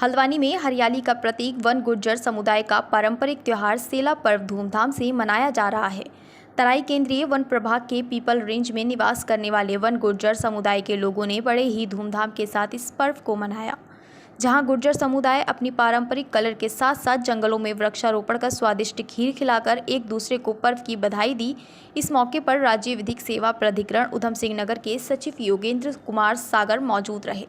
हल्द्वानी में हरियाली का प्रतीक वन गुर्जर समुदाय का पारंपरिक त्योहार सेला पर्व धूमधाम से मनाया जा रहा है। तराई केंद्रीय वन प्रभाग के पीपल रेंज में निवास करने वाले वन गुर्जर समुदाय के लोगों ने बड़े ही धूमधाम के साथ इस पर्व को मनाया, जहां गुर्जर समुदाय अपनी पारंपरिक कलर के साथ साथ जंगलों में वृक्षारोपण कर स्वादिष्ट खीर खिलाकर एक दूसरे को पर्व की बधाई दी। इस मौके पर राज्य विधिक सेवा प्राधिकरण उधम सिंह नगर के सचिव योगेंद्र कुमार सागर मौजूद रहे।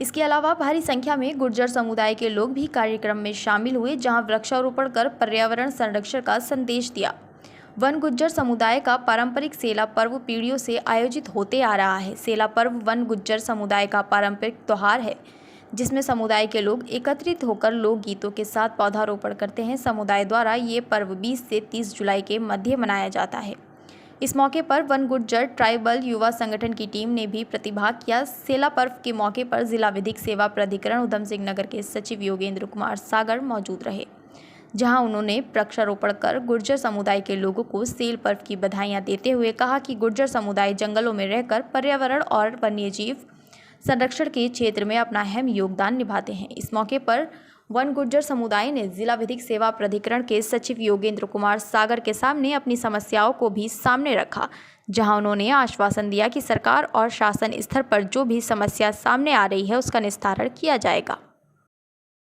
इसके अलावा भारी संख्या में गुर्जर समुदाय के लोग भी कार्यक्रम में शामिल हुए, जहां वृक्षारोपण कर पर्यावरण संरक्षण का संदेश दिया। वन गुर्जर समुदाय का पारंपरिक सेला पर्व पीढ़ियों से आयोजित होते आ रहा है। सेला पर्व वन गुर्जर समुदाय का पारंपरिक त्योहार है, जिसमें समुदाय के लोग एकत्रित होकर लोक गीतों के साथ पौधारोपण करते हैं। समुदाय द्वारा ये पर्व 20 से 30 जुलाई के मध्य मनाया जाता है। इस मौके पर वन गुर्जर ट्राइबल युवा संगठन की टीम ने भी प्रतिभाग किया। सेला पर्व के मौके पर जिला विधिक सेवा प्राधिकरण उधम सिंह नगर के सचिव योगेंद्र कुमार सागर मौजूद रहे, जहां उन्होंने वृक्षारोपण कर गुर्जर समुदाय के लोगों को सेल पर्व की बधाइयां देते हुए कहा कि गुर्जर समुदाय जंगलों में रहकर पर्यावरण और वन्यजीव संरक्षण के क्षेत्र में अपना अहम योगदान निभाते हैं। इस मौके पर वन गुर्जर समुदाय ने जिला विधिक सेवा प्राधिकरण के सचिव योगेंद्र कुमार सागर के सामने अपनी समस्याओं को भी सामने रखा, जहां उन्होंने आश्वासन दिया कि सरकार और शासन स्तर पर जो भी समस्या सामने आ रही है उसका निस्तारण किया जाएगा।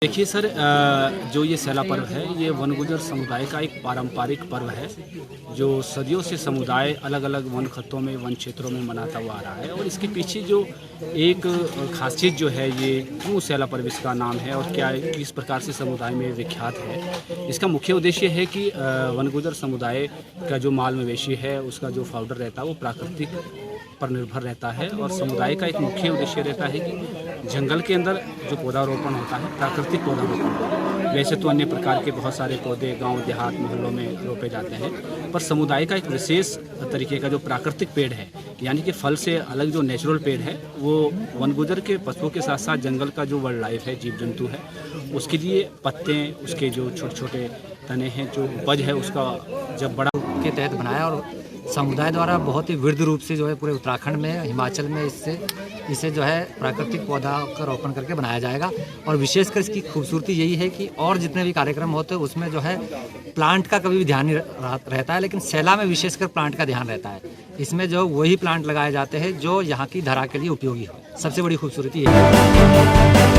देखिए सर, जो ये सेला पर्व है ये वन गुर्जर समुदाय का एक पारंपरिक पर्व है, जो सदियों से समुदाय अलग अलग वन खत्तों में वन क्षेत्रों में मनाता हुआ आ रहा है। और इसके पीछे जो एक खासियत जो है, ये क्यों सेला पर्व इसका नाम है और क्या किस प्रकार से समुदाय में विख्यात है, इसका मुख्य उद्देश्य है कि वन गुर्जर समुदाय का जो माल मवेशी है उसका जो फाउडर रहता है वो प्राकृतिक पर निर्भर रहता है। और समुदाय का एक मुख्य उद्देश्य रहता है कि जंगल के अंदर जो पौधारोपण होता है प्राकृतिक पौधारोपण, वैसे तो अन्य प्रकार के बहुत सारे पौधे गांव देहात मोहल्लों में रोपे जाते हैं, पर समुदाय का एक विशेष तरीके का जो प्राकृतिक पेड़ है, यानी कि फल से अलग जो नेचुरल पेड़ है, वो वन गुर्जर के पशुओं के साथ साथ जंगल का जो वाइल्ड लाइफ है, जीव जंतु है, उसके लिए पत्ते, उसके जो छोटे छोटे तने हैं, जो उपज है उसका जब बड़ा के तहत बनाया और समुदाय द्वारा बहुत ही विविध रूप से जो है पूरे उत्तराखंड में, हिमाचल में इसे जो है प्राकृतिक पौधा का रोपण करके बनाया जाएगा। और विशेषकर इसकी खूबसूरती यही है कि और जितने भी कार्यक्रम होते हैं उसमें जो है प्लांट का कभी भी ध्यान नहीं रहता है, लेकिन सेला में विशेषकर प्लांट का ध्यान रहता है। इसमें जो वही प्लांट लगाए जाते हैं जो यहाँ की धरा के लिए उपयोगी हो। सबसे बड़ी खूबसूरती यही है।